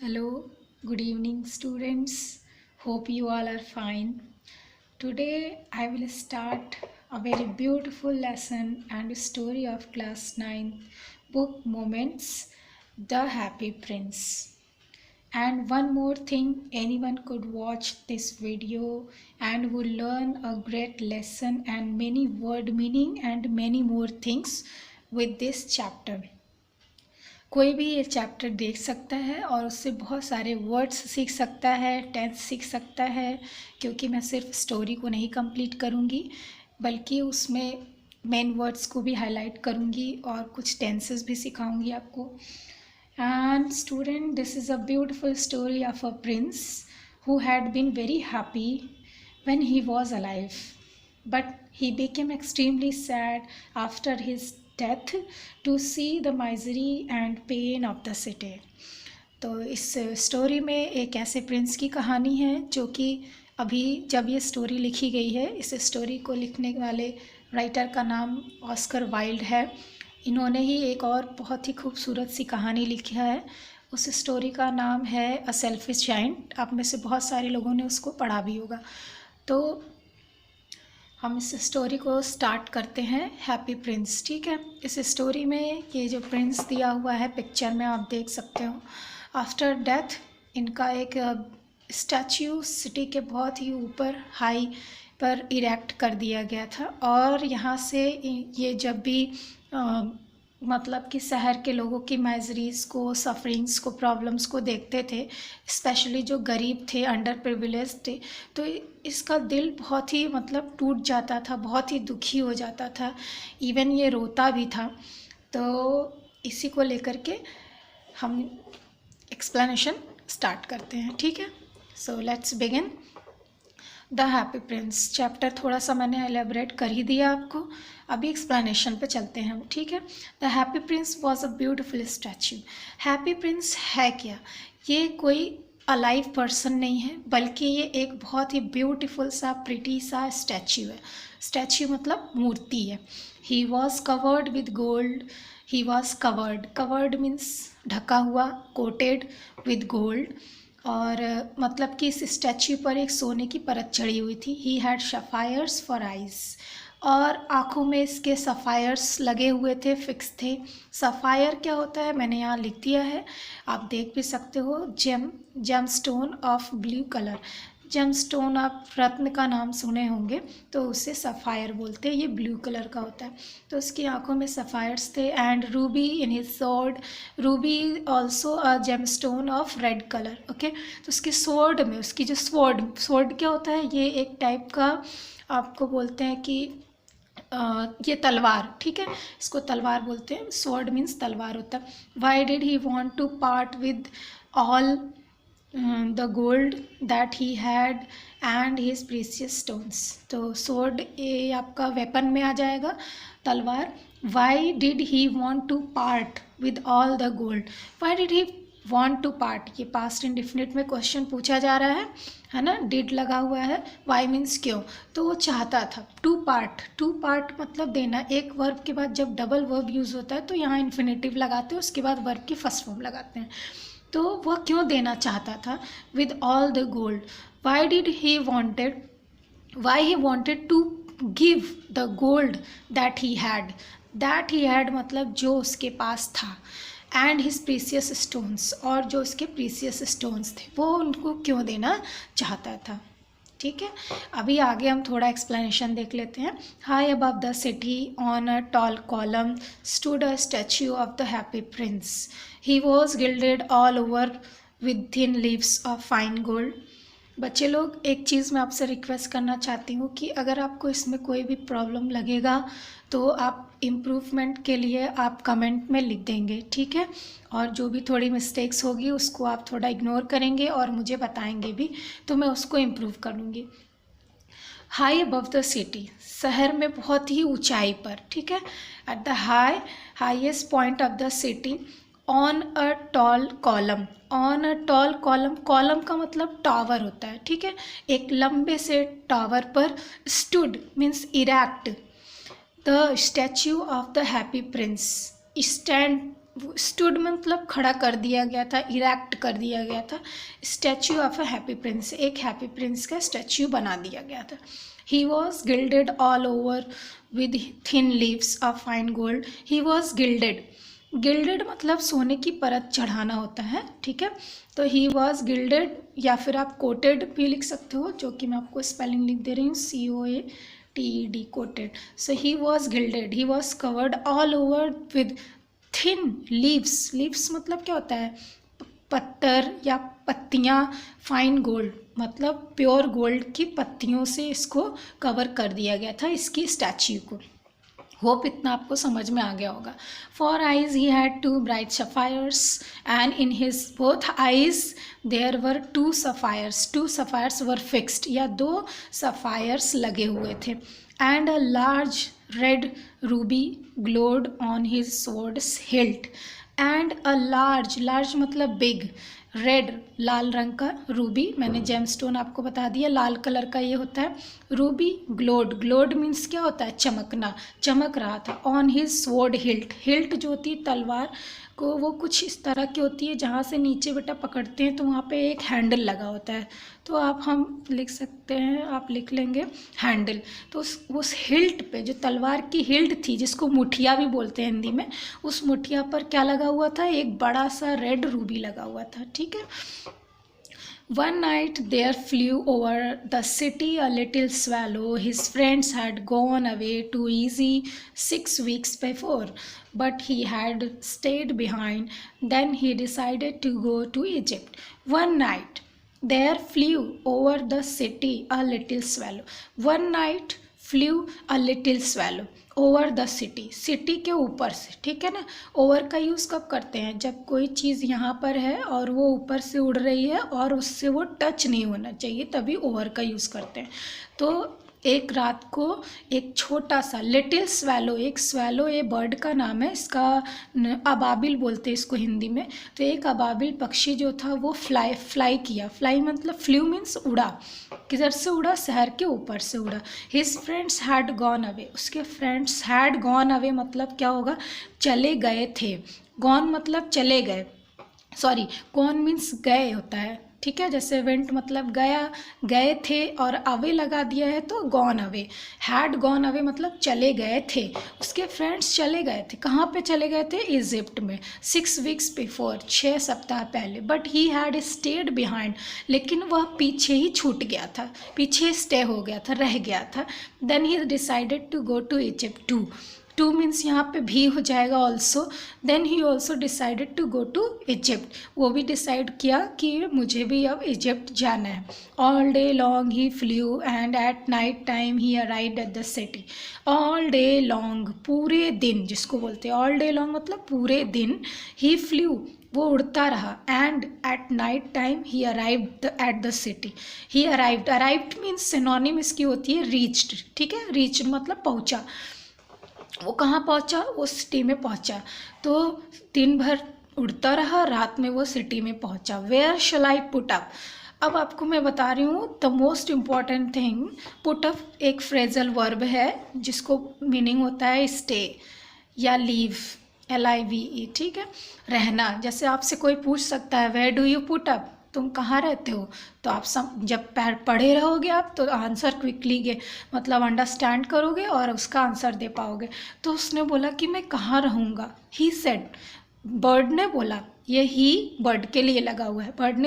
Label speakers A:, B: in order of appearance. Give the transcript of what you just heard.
A: Hello, good evening, students. Hope you all are fine. Today I will start a very beautiful lesson and story of class 9 book Moments, The Happy Prince. And one more thing, anyone could watch this video and will learn a great lesson and many word meaning and many more things with this chapter. कोई भी ये chapter देख सकता है और उससे बहुत सारे वर्ड्स सीख सकता है, टेंस सीख सकता है, क्योंकि मैं सिर्फ स्टोरी को नहीं कंप्लीट करूँगी बल्कि उसमें मेन वर्ड्स को भी हाईलाइट करूँगी और कुछ टेंसेस भी सिखाऊंगी आपको. And student, this is a beautiful story of a prince who had been very happy when he was alive, but he became extremely sad after his death to see the misery and pain of the city. तो इस story में एक ऐसे Prince की कहानी है जो कि अभी जब ये स्टोरी लिखी गई है, इस स्टोरी को लिखने वाले राइटर का नाम ऑस्कर वाइल्ड है. इन्होंने ही एक और बहुत ही खूबसूरत सी कहानी लिखी है. उस स्टोरी का नाम है अ सेल्फिश जायंट. आप में से बहुत सारे लोगों ने उसको पढ़ा भी होगा. तो हम इस स्टोरी को स्टार्ट करते हैं. Happy Prince. ठीक है, इस स्टोरी में ये जो प्रिंस दिया हुआ है पिक्चर में आप देख सकते हो. आफ्टर डेथ इनका एक स्टैच्यू सिटी के बहुत ही ऊपर हाई पर इरेक्ट कर दिया गया था. और यहाँ से ये जब भी मतलब कि शहर के लोगों की माइजरीज़ को, सफरिंग्स को, प्रॉब्लम्स को देखते थे, स्पेशली जो गरीब थे, अंडर प्रिविलेज थे, तो इसका दिल बहुत ही मतलब टूट जाता था, बहुत ही दुखी हो जाता था. इवन ये रोता भी था. तो इसी को लेकर के हम एक्सप्लेनेशन स्टार्ट करते हैं. ठीक है, so let's begin. The happy Prince chapter थोड़ा सा मैंने एलेबरेट कर ही दिया आपको. अभी एक्सप्लेनेशन पे चलते हैं. ठीक है. The happy Prince was a beautiful statue. Happy Prince है क्या? ये कोई अलाइव पर्सन नहीं है, बल्कि ये एक बहुत ही ब्यूटीफुल सा प्रिटी सा स्टैच्यू है. स्टैच्यू मतलब मूर्ति है. He was covered with gold. He was covered means ढका हुआ, कोटेड विद गोल्ड. और मतलब कि इस स्टैच्यू पर एक सोने की परत चढ़ी हुई थी. He had sapphires for eyes. और आँखों में इसके सफ़ायर्स लगे हुए थे, फिक्स थे. सफ़ायर क्या होता है मैंने यहाँ लिख दिया है, आप देख भी सकते हो. Gemstone of blue colour. Gemstone आप रत्न का नाम सुने होंगे, तो उसे सफ़ायर बोलते हैं. ये ब्लू कलर का होता है. तो उसकी आंखों में सफ़ायर्स थे. And ruby in his sword. Ruby also a gemstone of red colour. Okay, तो उसके स्वॉर्ड में, उसकी जो स्वॉर्ड क्या होता है, ये एक टाइप का आपको बोलते हैं कि ये तलवार. ठीक है, इसको तलवार बोलते हैं. स्वॉर्ड मीन्स तलवार होता है. Why did he want to part with all the gold that he had and his precious stones. तो स्वॉर्ड ये आपका वेपन में आ जाएगा, तलवार. Why did he want to part with all the gold. Why did he want to part, ये past indefinite में question पूछा जा रहा है ना. डिड लगा हुआ है. वाई मीन्स क्यों. तो वो चाहता था. टू पार्ट मतलब देना. एक वर्ब के बाद जब डबल वर्ब यूज़ होता है तो यहाँ इन्फिनेटिव लगाते हैं, उसके बाद वर्ब की फर्स्ट फॉर्म लगाते हैं. तो वह क्यों देना चाहता था with all the gold. Why he wanted to give the gold that he had मतलब जो उसके पास था. एंड हिज प्रीसियस स्टोन्स, और जो उसके प्रीसियस स्टोन्स थे वो उनको क्यों देना चाहता था. ठीक है, अभी आगे हम थोड़ा एक्सप्लेनेशन देख लेते हैं. High above the city on a tall column stood a statue of the happy Prince. He was gilded all over with thin leaves of fine gold. बच्चे लोग, एक चीज़ मैं आपसे रिक्वेस्ट करना चाहती हूँ कि अगर आपको इसमें कोई भी प्रॉब्लम लगेगा तो आप इम्प्रूवमेंट के लिए आप कमेंट में लिख देंगे. ठीक है, और जो भी थोड़ी मिस्टेक्स होगी उसको आप थोड़ा इग्नोर करेंगे और मुझे बताएंगे भी, तो मैं उसको इम्प्रूव कर लूँगी. हाई अबव द सिटी, शहर में बहुत ही ऊंचाई पर. ठीक है, at the highest point of the city on a tall column. On a tall column, column का मतलब टावर होता है. ठीक है, एक लंबे से टावर पर stood means erect the statue of the happy Prince. Stand stood मतलब खड़ा कर दिया गया था, इरेक्ट कर दिया गया था। Statue of a happy Prince, एक हैप्पी प्रिंस का स्टैच्यू बना दिया गया था। He was gilded all over with thin leaves of fine gold. He was gilded, gilded मतलब सोने की परत चढ़ाना होता है, ठीक है। तो ही वॉज गिल्डेड, या फिर आप कोटेड भी लिख सकते हो, जो कि मैं आपको स्पेलिंग लिख दे रही हूँ, COATED, coated. So he was gilded, he was covered all over with thin leaves. Leaves मतलब क्या होता है, पत्तर या पत्तियाँ, फाइन गोल्ड मतलब प्योर गोल्ड की पत्तियों से इसको कवर कर दिया गया था, इसकी स्टैच्यू को। होप इतना आपको समझ में आ गया होगा। For eyes he had 2 bright sapphires and in his both eyes there were 2 sapphires. 2 sapphires were fixed, या 2 सफायर्स लगे हुए थे। And a large red ruby glowed on his sword's hilt. And a large, large मतलब big, red लाल रंग का, Ruby मैंने gemstone आपको बता दिया लाल कलर का ये होता है। रूबी ग्लोड, ग्लोड मीन्स क्या होता है, चमकना, चमक रहा था। On his sword hilt, hilt जो होती है तलवार को, वो कुछ इस तरह की होती है जहाँ से नीचे बेटा पकड़ते हैं तो वहाँ पे एक हैंडल लगा होता है, तो आप हम लिख सकते हैं, आप लिख लेंगे हैंडल। तो उस हिल्ट पे, जो तलवार की हिल्ट थी जिसको मुठिया भी बोलते हैं हिंदी में, उस मुठिया पर क्या लगा हुआ था, एक बड़ा सा रेड रूबी लगा हुआ था, ठीक है। One night there flew over the city a little swallow. His friends had gone away to easy 6 weeks before, but he had stayed behind. Then he decided to go to Egypt. One night there flew over the city a little swallow. One night flew a little swallow over the city, city के ऊपर से, ठीक है ना। Over का use कब करते हैं, जब कोई चीज़ यहाँ पर है और वो ऊपर से उड़ रही है और उससे वो टच नहीं होना चाहिए, तभी ओवर का यूज़ करते हैं। तो एक रात को एक छोटा सा लिटिल स्वैलो, एक स्वैलो ये बर्ड का नाम है, इसका अबाबिल बोलते हैं इसको हिंदी में। तो एक अबाबिल पक्षी जो था वो फ्लाई किया, फ्लाई मतलब फ्लू मीन्स उड़ा, किधर से उड़ा, शहर के ऊपर से उड़ा। His friends had gone away, उसके फ्रेंड्स हैड गॉन अवे मतलब क्या होगा, चले गए थे। गॉन मतलब चले गए, सॉरी गॉन मीन्स गए होता है, ठीक है। जैसे वेंट मतलब गया, गए थे, और अवे लगा दिया है तो gone away. Had gone away मतलब चले गए थे, उसके फ्रेंड्स चले गए थे। कहाँ पे चले गए थे, इजिप्ट में। 6 weeks बिफोर, 6 सप्ताह पहले। But he had state behind, लेकिन वह पीछे ही छूट गया था, पीछे स्टे हो गया था, रह गया था। Then he decided to go to Egypt too, too means यहाँ पे भी हो जाएगा also. Then he also decided to go to Egypt, वो भी डिसाइड किया कि मुझे भी अब इजिप्ट जाना है। All day long he flu and at night time he arrived at the city. All day long पूरे दिन जिसको बोलते हैं, ऑल डे लॉन्ग मतलब पूरे दिन। ही फ्लू वो उड़ता रहा, and at night time he arrived at the city. He arrived, arrived means synonym इसकी होती है रीच्ड, ठीक है। रीच्ड मतलब पहुँचा, वो कहाँ पहुँचा, वो सिटी में पहुँचा। तो दिन भर उड़ता रहा, रात में वो सिटी में पहुँचा। Where shall I put up, अब आपको मैं बता रही हूँ the most important thing. Put up एक फ्रेजल वर्ब है जिसको मीनिंग होता है स्टे या लीव, LIVE, ठीक है, रहना। जैसे आपसे कोई पूछ सकता है where do you put up, तुम कहाँ रहते हो, तो आप जब पढ़े रहोगे आप तो आंसर क्विकली मतलब अंडरस्टैंड करोगे और उसका आंसर दे पाओगे। तो उसने बोला कि मैं कहाँ रहूँगा, ही सेड, बर्ड ने बोला, ये ही बर्ड के लिए लगा हुआ है। बर्ड ने